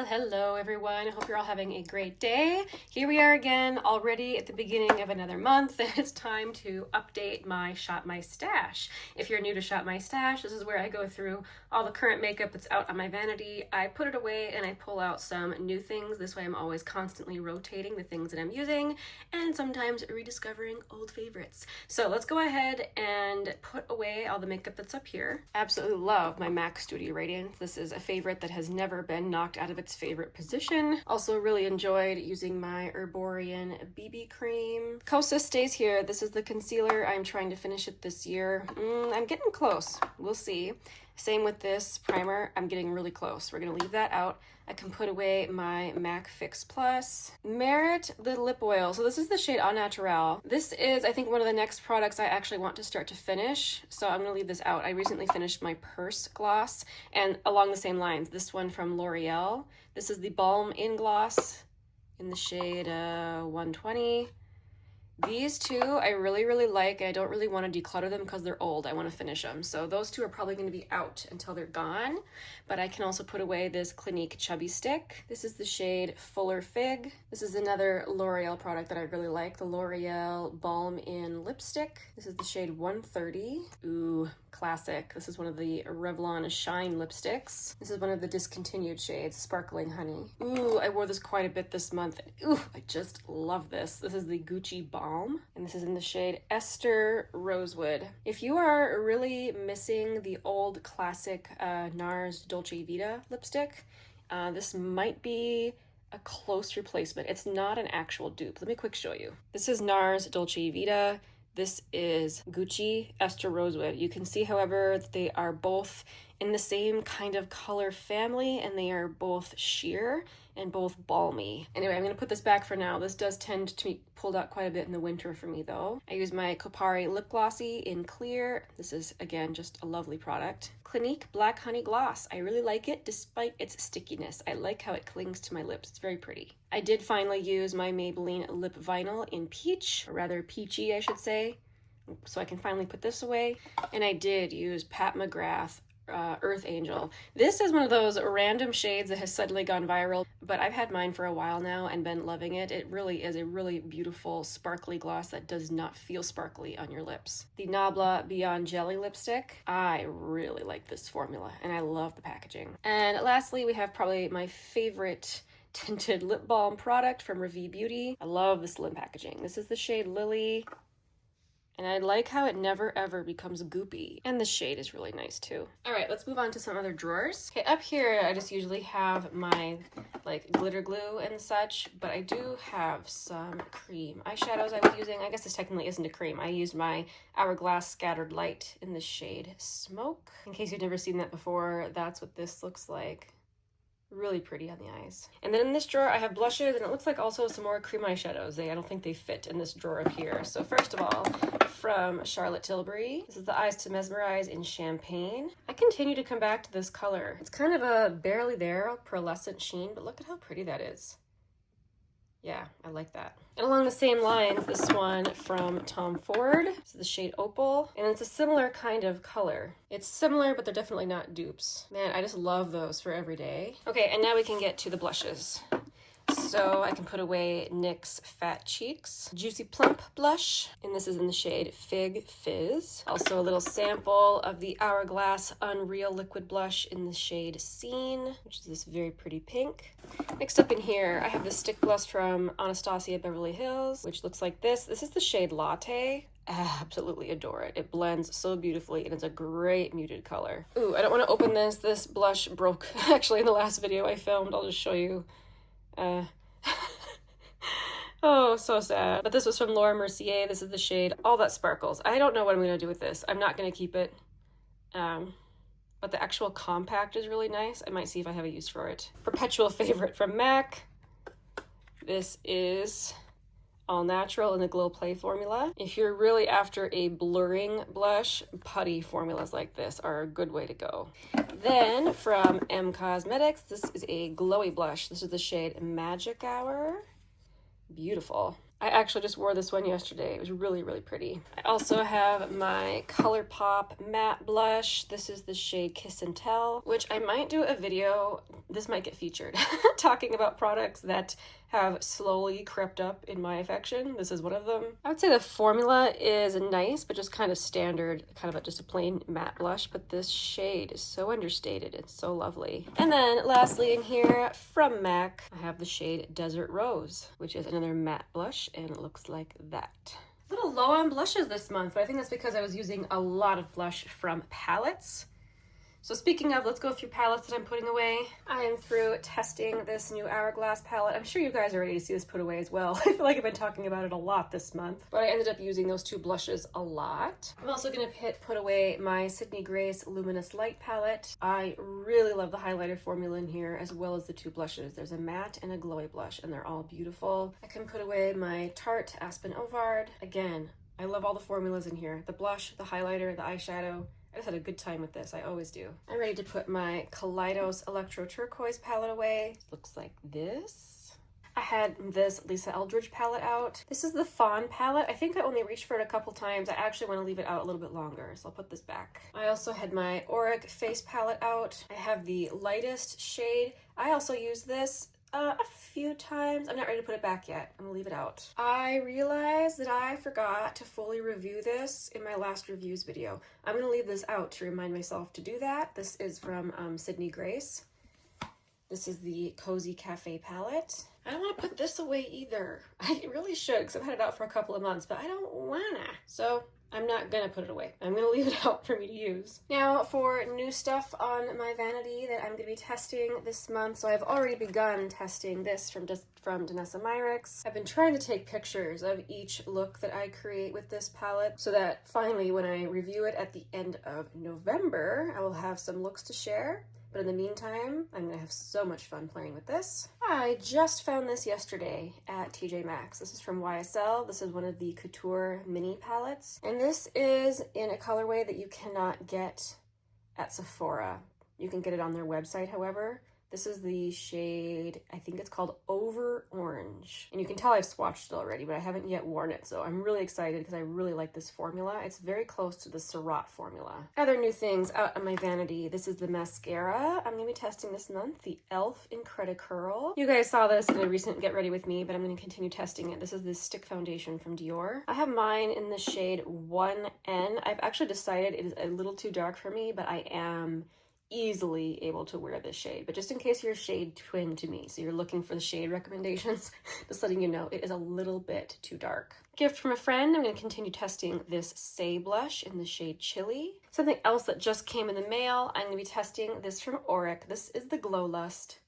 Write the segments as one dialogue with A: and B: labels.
A: Hello everyone. I hope you're all having a great day. Here we are again, already at the beginning of another month, and it's time to update my Shop My Stash. If you're new to Shop My Stash, this is where I go through all the current makeup that's out on my vanity. I put it away and I pull out some new things. This way I'm always constantly rotating the things that I'm using and sometimes rediscovering old favorites. So let's go ahead and put away all the makeup that's up here. Absolutely love my MAC Studio Radiance. This is a favorite that has never been knocked out of its favorite position. Also really enjoyed using my Herborian BB cream. Kosas stays here. This is the concealer. I'm trying to finish it this year. I'm getting close. We'll see. Same with this primer. I'm getting really close. We're gonna leave that out. I can put away my MAC Fix Plus. Merit the lip oil. So this is the shade Au Naturel. This is, I think, one of the next products I actually want to start to finish. So I'm gonna leave this out. I recently finished my Purse gloss, and along the same lines, this one from L'Oreal. This is the Balm In Gloss in the shade 120. These two I really like. I don't really want to declutter them because they're old. I want to finish them. So those two are probably going to be out until they're gone. But I can also put away this Clinique Chubby Stick. This is the shade Fuller Fig. This is another L'Oreal product that I really like. The L'Oreal Balm In Lipstick. This is the shade 130. Ooh, classic. This is one of the Revlon Shine lipsticks. This is one of the discontinued shades, Sparkling Honey. Ooh, I wore this quite a bit this month. Ooh, I just love this. This is the Gucci Balm, and this is in the shade Esther Rosewood. If you are really missing the old classic NARS Dolce Vita lipstick, this might be a close replacement. It's not an actual dupe. Let me quick show you. This is NARS Dolce Vita. This is Gucci Esther Rosewood. You can see, however, that they are both in the same kind of color family, and they are both sheer and both balmy. Anyway, I'm going to put this back for now. This does tend to be pulled out quite a bit in the winter for me, though. I use my Kopari Lip Glossy in clear. This is, again, just a lovely product. Clinique Black Honey Gloss. I really like it despite its stickiness. I like how it clings to my lips. It's very pretty. I did finally use my Maybelline Lip Vinyl in peach, or rather peachy, I should say. So I can finally put this away. And I did use Pat McGrath Earth Angel. This is one of those random shades that has suddenly gone viral, but I've had mine for a while now and been loving it. It really is a really beautiful sparkly gloss that does not feel sparkly on your lips. The Nabla Beyond Jelly lipstick. I really like this formula and I love the packaging. And lastly, we have probably my favorite tinted lip balm product from Revi Beauty. I love the slim packaging. This is the shade Lily. And I like how it never ever becomes goopy. And the shade is really nice too. All right, let's move on to some other drawers. Okay, up here I just usually have my like glitter glue and such, but I do have some cream eyeshadows I was using. I guess this technically isn't a cream. I used my Hourglass Scattered Light in the shade Smoke. In case you've never seen that before, that's what this looks like. Really pretty on the eyes. And then in this drawer I have blushes, and it looks like also some more cream eyeshadows. I don't think they fit in this drawer up here. So first of all, from Charlotte Tilbury, this is the Eyes to Mesmerize in Champagne. I continue to come back to this color. It's kind of a barely there pearlescent sheen, but look at how pretty that is. Yeah, I like that. And along the same lines, this one from Tom Ford. This is the shade Opal, and it's a similar kind of color. It's similar, but they're definitely not dupes. Man, I just love those for every day. Okay, and now we can get to the blushes. So I can put away NYX Fat Cheeks Juicy Plump blush, and this is in the shade Fig Fizz. Also a little sample of the Hourglass Unreal Liquid Blush in the shade Scene, which is this very pretty pink. Next up in here, I have this stick blush from Anastasia Beverly Hills, which looks like this. This is the shade Latte. I absolutely adore it. It blends so beautifully, and it's a great muted color. Ooh, I don't want to open this. This blush broke actually in the last video I filmed. I'll just show you. Oh, so sad. But this was from Laura Mercier. This is the shade All That Sparkles. I don't know what I'm going to do with this. I'm not going to keep it. But the actual compact is really nice. I might see if I have a use for it. Perpetual favorite from MAC. This is All Natural in the Glow Play formula. If you're really after a blurring blush, putty formulas like this are a good way to go. Then from M Cosmetics, this is a glowy blush. This is the shade Magic Hour. Beautiful. I actually just wore this one yesterday. It was really, really pretty. I also have my Colourpop matte blush. This is the shade Kiss and Tell, which I might do a video, this might get featured, talking about products that have slowly crept up in my affection. This is one of them. I would say the formula is nice, but just kind of standard, kind of just a plain matte blush, but this shade is so understated. It's so lovely. And then lastly in here from MAC, I have the shade Desert Rose, which is another matte blush, and it looks like that. A little low on blushes this month, but I think that's because I was using a lot of blush from palettes. So speaking of, let's go through palettes that I'm putting away. I am through testing this new Hourglass palette. I'm sure you guys are ready to see this put away as well. I feel like I've been talking about it a lot this month, but I ended up using those two blushes a lot. I'm also gonna put away my Sydney Grace Luminous Light palette. I really love the highlighter formula in here, as well as the two blushes. There's a matte and a glowy blush, and they're all beautiful. I can put away my Tarte Aspen Ovard. Again, I love all the formulas in here. The blush, the highlighter, the eyeshadow. I just had a good time with this. I always do. I'm ready to put my Kaleidos Electro Turquoise palette away. Looks like this. I had this Lisa Eldridge palette out. This is the Fawn palette. I think I only reached for it a couple times. I actually want to leave it out a little bit longer, so I'll put this back. I also had my Auric face palette out. I have the lightest shade. I also use this a few times. I'm not ready to put it back yet. I'm gonna leave it out. I realized that I forgot to fully review this in my last reviews video. I'm gonna leave this out to remind myself to do that. This is from Sydney Grace. This is the Cozy Cafe palette. I don't want to put this away either. I really should, because I've had it out for a couple of months, but I don't wanna. So I'm not gonna put it away. I'm gonna leave it out for me to use. Now for new stuff on my vanity that I'm gonna be testing this month. So I've already begun testing this from Danessa Myricks. I've been trying to take pictures of each look that I create with this palette so that finally when I review it at the end of November, I will have some looks to share. But in the meantime, I'm gonna have so much fun playing with this. I just found this yesterday at TJ Maxx. This is from YSL. This is one of the Couture mini palettes. And this is in a colorway that you cannot get at Sephora. You can get it on their website, however. This is the shade, I think it's called Over Orange. And you can tell I've swatched it already, but I haven't yet worn it. So I'm really excited because I really like this formula. It's very close to the Surratt formula. Other new things out on my vanity. This is the mascara. I'm gonna be testing this month, the e.l.f. Incredicurl. You guys saw this in a recent Get Ready With Me, but I'm gonna continue testing it. This is the stick foundation from Dior. I have mine in the shade 1N. I've actually decided it is a little too dark for me, but I am easily able to wear this shade. But just in case you're shade twin to me, so you're looking for the shade recommendations, just letting you know it is a little bit too dark. Gift from a friend, I'm going to continue testing this Saie blush in the shade Chili. Something else that just came in the mail, I'm going to be testing this from Auric. This is the Glow Lust.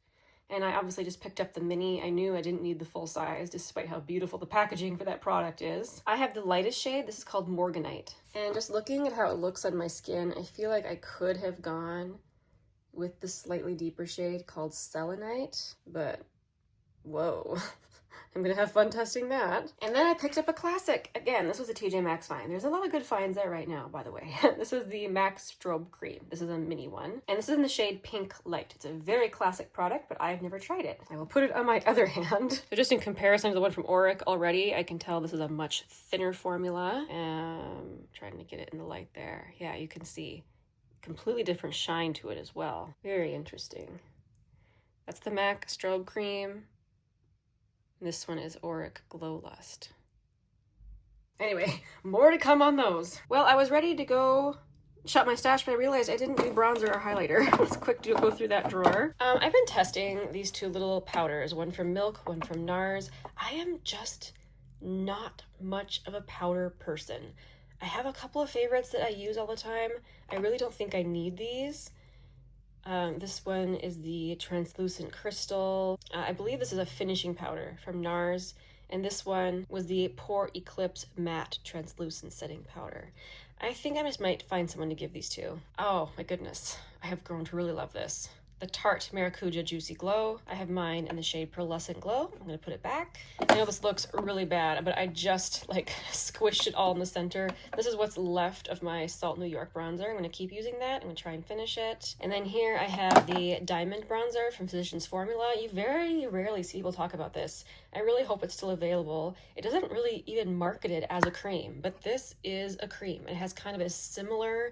A: And I obviously just picked up the mini. I knew I didn't need the full size, despite how beautiful the packaging for that product is. I have the lightest shade. This is called Morganite. And just looking at how it looks on my skin, I feel like I could have gone with the slightly deeper shade called Selenite, but whoa. I'm gonna have fun testing that. And then I picked up a classic. Again, this was a TJ Maxx find. There's a lot of good finds there right now, by the way. This is the MAC Strobe Cream. This is a mini one. And this is in the shade Pink Light. It's a very classic product, but I've never tried it. I will put it on my other hand. So just in comparison to the one from Auric already, I can tell this is a much thinner formula. Trying to get it in the light there. Yeah, you can see completely different shine to it as well. Very interesting. That's the MAC Strobe Cream. This one is Auric Glow Lust. Anyway, more to come on those. Well, I was ready to go shop my stash, but I realized I didn't do bronzer or highlighter. Let's go through that drawer. I've been testing these two little powders, one from Milk, one from NARS. I am just not much of a powder person. I have a couple of favorites that I use all the time. I really don't think I need these. This one is the Translucent Crystal. I believe this is a finishing powder from NARS. And this one was the Pore Eclipse Matte Translucent Setting Powder. I think I just might find someone to give these to. Oh my goodness. I have grown to really love this. the Tarte Maracuja Juicy Glow. I have mine in the shade Pearlescent Glow. I'm gonna put it back. I know this looks really bad, but I just like squished it all in the center. This is what's left of my Salt New York bronzer. I'm gonna keep using that. I'm gonna try and finish it. And then here I have the Diamond Bronzer from Physicians Formula. You very rarely see people talk about this. I really hope it's still available. It doesn't really even market it as a cream, but this is a cream. It has kind of a similar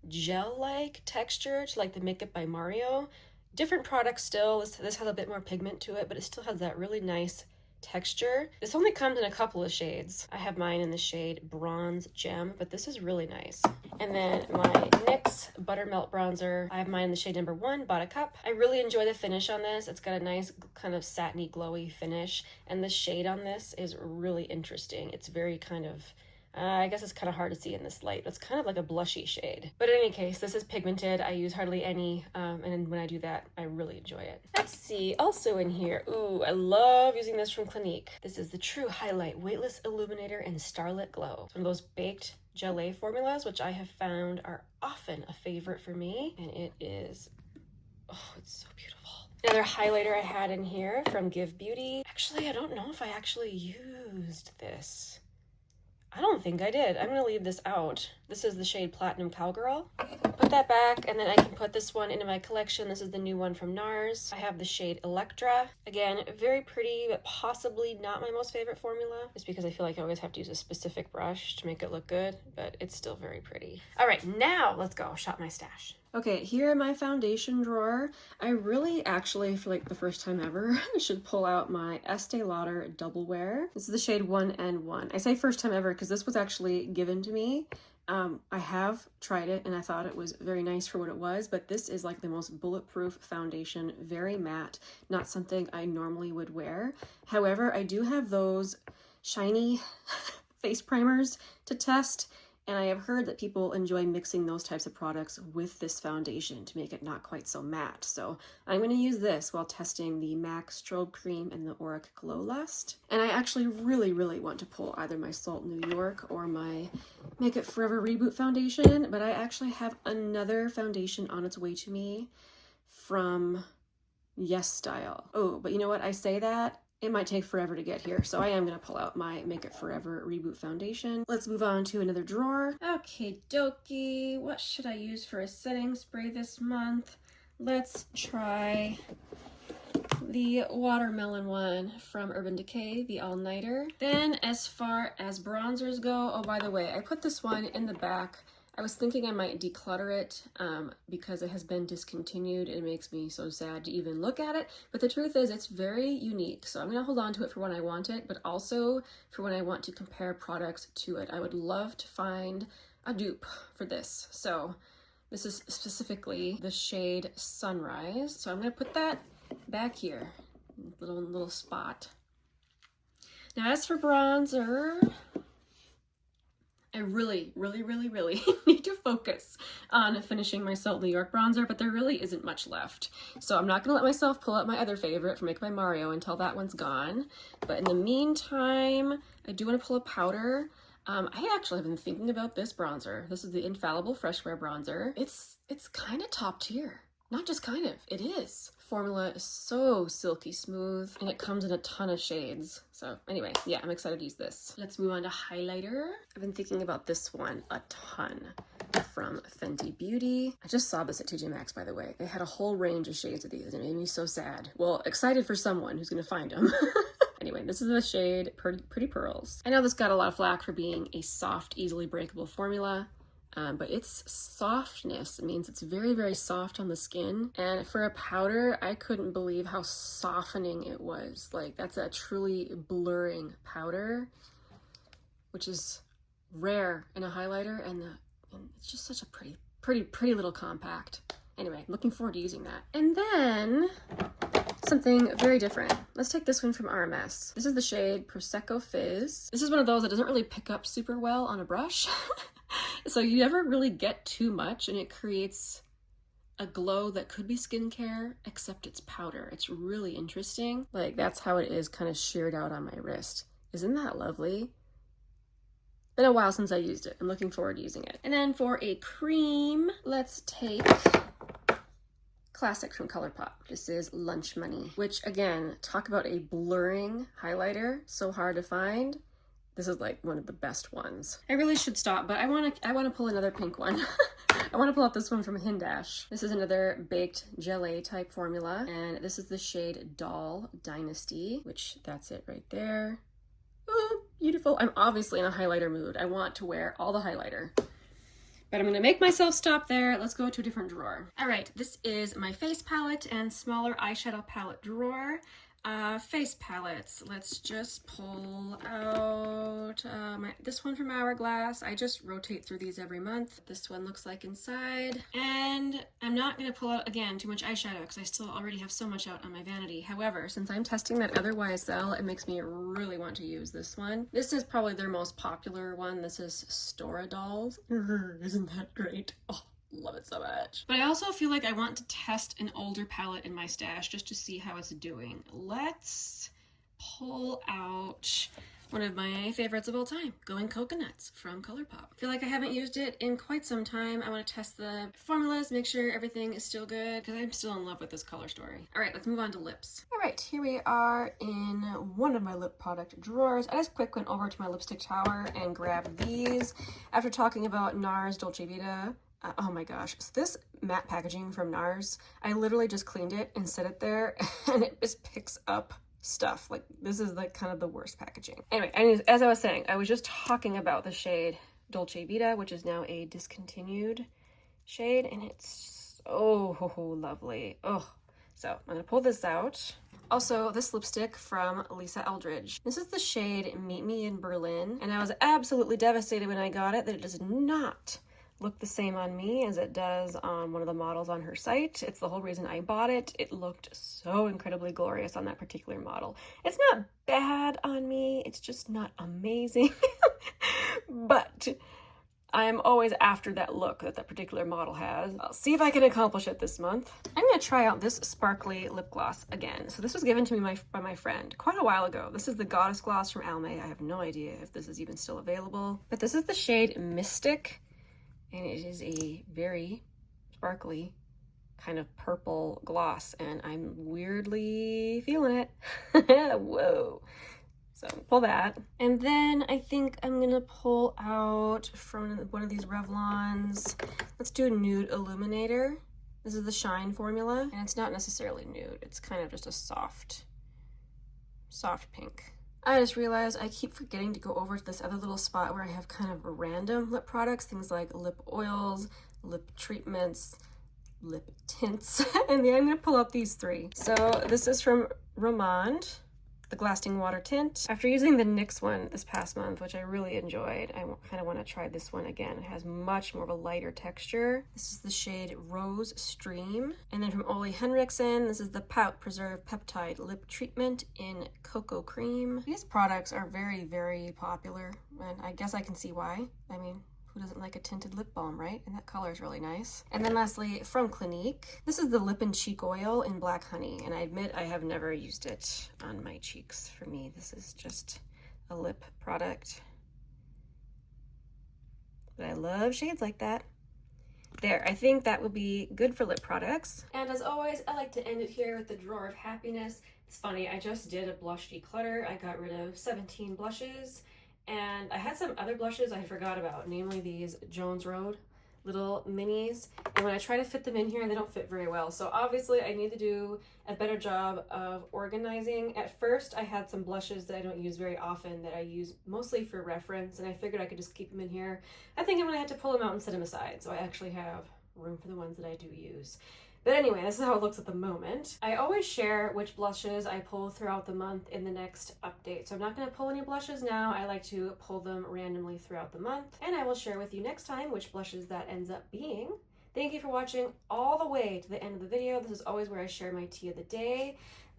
A: gel-like texture to like the Makeup by Mario. Different product still. This has a bit more pigment to it, but it still has that really nice texture. This only comes in a couple of shades. I have mine in the shade Bronze Gem, but this is really nice. And then my NYX Buttermelt Bronzer. I have mine in the shade number 1, Buttercup. I really enjoy the finish on this. It's got a nice kind of satiny, glowy finish, and the shade on this is really interesting. It's very kind of I guess it's kind of hard to see in this light. It's kind of like a blushy shade. But in any case, this is pigmented. I use hardly any, and when I do that, I really enjoy it. Let's see, also in here, ooh, I love using this from Clinique. This is the True Highlight Weightless Illuminator in Starlit Glow. It's one of those baked gelée formulas, which I have found are often a favorite for me. And it is, oh, it's so beautiful. Another highlighter I had in here from Give Beauty. Actually, I don't know if I actually used this. I don't think I did. I'm gonna leave this out. This is the shade Platinum Cowgirl. Put that back, and then I can put this one into my collection. This is the new one from NARS. I have the shade Electra. Again, very pretty, but possibly not my most favorite formula, just because I feel like I always have to use a specific brush to make it look good, but it's still very pretty. All right, now let's go shop my stash. Okay, here in my foundation drawer, I really actually, for like the first time ever, should pull out my Estee Lauder Double Wear. This is the shade 1N1. I say first time ever because this was actually given to me. I have tried it and I thought it was very nice for what it was, but this is like the most bulletproof foundation, very matte, not something I normally would wear. However, I do have those shiny face primers to test, and I have heard that people enjoy mixing those types of products with this foundation to make it not quite so matte. So I'm going to use this while testing the MAC Strobe Cream and the Auric Glow Lust. And I actually really want to pull either my Salt New York or my Make It Forever Reboot foundation, but I actually have another foundation on its way to me from Yes Style. Oh, but you know what? I say that, it might take forever to get here, so I am going to pull out my Make It Forever Reboot foundation. Let's move on to another drawer. Okay, dokie. What should I use for a setting spray this month? Let's try the watermelon one from Urban Decay, the all-nighter. Then as far as bronzers go, oh, by the way, I put this one in the back. I was thinking I might declutter it because it has been discontinued. It makes me so sad to even look at it. But the truth is it's very unique. So I'm going to hold on to it for when I want it, but also for when I want to compare products to it. I would love to find a dupe for this. So this is specifically the shade Sunrise. So I'm going to put that back here, little spot. Now as for bronzer, I really need to focus on finishing my Salt New York bronzer, but there really isn't much left. So I'm not going to let myself pull out my other favorite from Make by Mario until that one's gone. But in the meantime, I do want to pull a powder. I actually have been thinking about this bronzer. This is the Infallible Fresh Wear Bronzer. It's kind of top tier. Not just kind of, it is. Formula is so silky smooth, and it comes in a ton of shades. So anyway, yeah, I'm excited to use this. Let's move on to highlighter. I've been thinking about this one a ton from Fenty Beauty. I just saw this at TJ Maxx, by the way. They had a whole range of shades of these, and it made me so sad. Well, excited for someone who's gonna find them. Anyway, this is the shade Pretty Purlz. I know this got a lot of flack for being a soft, easily breakable formula. But its softness means it's very soft on the skin. And for a powder, I couldn't believe how softening it was. Like, that's a truly blurring powder, which is rare in a highlighter, and it's just such a pretty little compact. Anyway, looking forward to using that. And then something very different. Let's take this one from RMS. This is the shade Prosecco Fizz. This is one of those that doesn't really pick up super well on a brush. So you never really get too much, and it creates a glow that could be skincare, except it's powder. It's really interesting. Like, that's how it is kind of sheared out on my wrist. Isn't that lovely? Been a while since I used it. I'm looking forward to using it. And then for a cream, let's take classic from Colourpop. This is Lunch Money, which again, talk about a blurring highlighter, so hard to find. This is like one of the best ones. I really should stop, but I want to pull another pink one. I want to pull out this one from Hindash. This is another baked gelée type formula, and this is the shade Doll Dynasty, which that's it right there. Oh, beautiful. I'm obviously in a highlighter mood. I want to wear all the highlighter. But I'm gonna make myself stop there. Let's go to a different drawer. All right, this is my face palette and smaller eyeshadow palette drawer. Face palettes, let's just pull out this one from Hourglass. I just rotate through these every month. This one looks like inside. And I'm not gonna pull out, again, too much eyeshadow because I still already have so much out on my vanity. However, since I'm testing that other YSL, it makes me really want to use this one. This is probably their most popular one. This is Stora Dolls. Isn't that great? Oh. Love it so much. But I also feel like I want to test an older palette in my stash just to see how it's doing. Let's pull out one of my favorites of all time, Going Coconuts from Colourpop. I feel like I haven't used it in quite some time. I want to test the formulas, make sure everything is still good, because I'm still in love with this color story. All right, let's move on to lips. All right, here we are in one of my lip product drawers. I just quick went over to my lipstick tower and grabbed these. After talking about NARS Dolce Vita, oh my gosh, so this matte packaging from NARS, I literally just cleaned it and set it there and it just picks up stuff. Like, this is like kind of the worst packaging. Anyway, as I was saying, I was just talking about the shade Dolce Vita, which is now a discontinued shade, and it's so lovely. Oh, so I'm gonna pull this out. Also, this lipstick from Lisa Eldridge. This is the shade Meet Me in Berlin, and I was absolutely devastated when I got it that it does not look the same on me as it does on one of the models on her site. It's the whole reason I bought it. It looked so incredibly glorious on that particular model. It's not bad on me, it's just not amazing. But I'm always after that look that that particular model has. I'll see if I can accomplish it this month. I'm gonna try out this sparkly lip gloss again. So this was given to me by my friend quite a while ago. This is the Goddess Gloss from Almay. I have no idea if this is even still available, but this is the shade Mystic. And it is a very sparkly kind of purple gloss, and I'm weirdly feeling it. Whoa. So pull that. And then I think I'm gonna pull out from one of these Revlons. Let's do a nude illuminator. This is the Shine formula, and it's not necessarily nude. It's kind of just a soft pink. I just realized I keep forgetting to go over to this other little spot where I have kind of random lip products, things like lip oils, lip treatments, lip tints, and then I'm gonna pull out these three. So this is from Romand, the Lasting Water Tint. After using the NYX one this past month, which I really enjoyed, I kind of want to try this one again. It has much more of a lighter texture. This is the shade Rose Stream. And then from Ole Henriksen, this is the Pout Preserve Peptide Lip Treatment in Cocoa Cream. These products are very, very popular, and I guess I can see why. I mean, who doesn't like a tinted lip balm, right? And that color is really nice. And then lastly, from Clinique, this is the Lip and Cheek Oil in Black Honey. And I admit I have never used it on my cheeks. For me, this is just a lip product. But I love shades like that. There, I think that will be good for lip products. And as always, I like to end it here with the drawer of happiness. It's funny, I just did a blush declutter. I got rid of 17 blushes. And I had some other blushes I forgot about, namely these Jones Road little minis. And when I try to fit them in here, they don't fit very well. So obviously I need to do a better job of organizing. At first I had some blushes that I don't use very often that I use mostly for reference, and I figured I could just keep them in here. I think I'm gonna have to pull them out and set them aside so I actually have room for the ones that I do use. But anyway, this is how it looks at the moment. I always share which blushes I pull throughout the month in the next update. So I'm not gonna pull any blushes now. I like to pull them randomly throughout the month. And I will share with you next time which blushes that ends up being. Thank you for watching all the way to the end of the video. This is always where I share my tea of the day.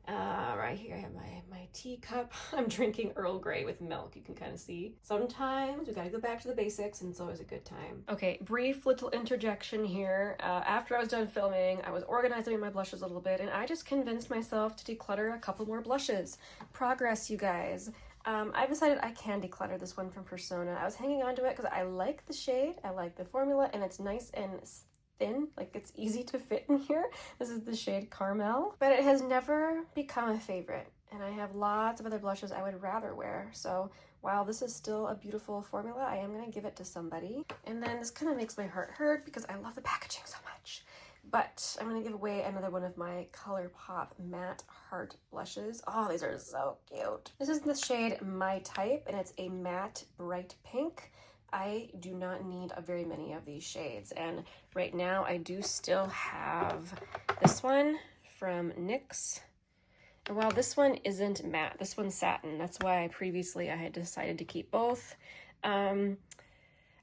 A: Right here I have my teacup. I'm drinking Earl Grey with milk, you can kind of see. Sometimes we gotta go back to the basics, and it's always a good time. Okay, brief little interjection here. After I was done filming, I was organizing my blushes a little bit, and I just convinced myself to declutter a couple more blushes. Progress, you guys. I decided I can declutter this one from Persona. I was hanging on to it because I like the shade, I like the formula, and it's nice and thin, like it's easy to fit in here. This is the shade Caramel, but it has never become a favorite. And I have lots of other blushes I would rather wear. So while this is still a beautiful formula, I am gonna give it to somebody. And then this kind of makes my heart hurt because I love the packaging so much. But I'm gonna give away another one of my Colourpop Matte Heart blushes. Oh, these are so cute. This is the shade My Type, and it's a matte bright pink. I do not need very many of these shades, and right now I do still have this one from NYX. And while this one isn't matte, this one's satin. That's why previously I had decided to keep both. I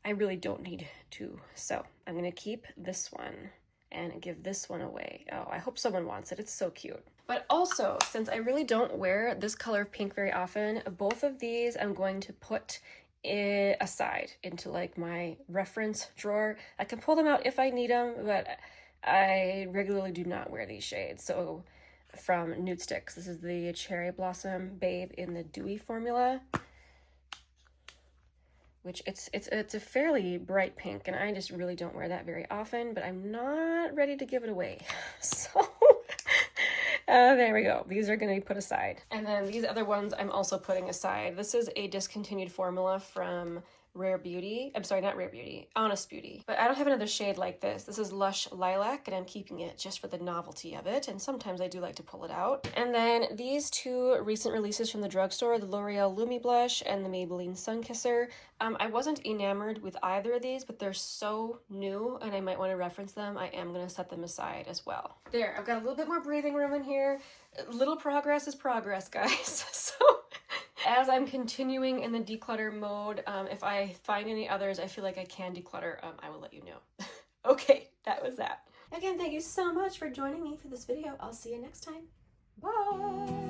A: really don't need two, so I'm gonna keep this one and give this one away. Oh, I hope someone wants it. It's so cute. But also, since I really don't wear this color of pink very often, both of these I'm going to put it aside into like my reference drawer. I can pull them out if I need them, but I regularly do not wear these shades. So from Nude Sticks, this is the Cherry Blossom Babe in the Dewy formula, which it's a fairly bright pink, and I just really don't wear that very often, but I'm not ready to give it away. So there we go. These are going to be put aside. And then these other ones I'm also putting aside. This is a discontinued formula from Rare Beauty. I'm sorry, not Rare Beauty, Honest Beauty. But I don't have another shade like this. This is Lush Lilac, and I'm keeping it just for the novelty of it, and sometimes I do like to pull it out. And then these two recent releases from the drugstore, the L'Oreal Lumi Blush and the Maybelline Sun Kisser. I wasn't enamored with either of these, but they're so new, and I might want to reference them. I am going to set them aside as well. There, I've got a little bit more breathing room in here. Little progress is progress, guys. So as I'm continuing in the declutter mode, if I find any others I feel like I can declutter, I will let you know. Okay, that was that. Again, thank you so much for joining me for this video. I'll see you next time. Bye!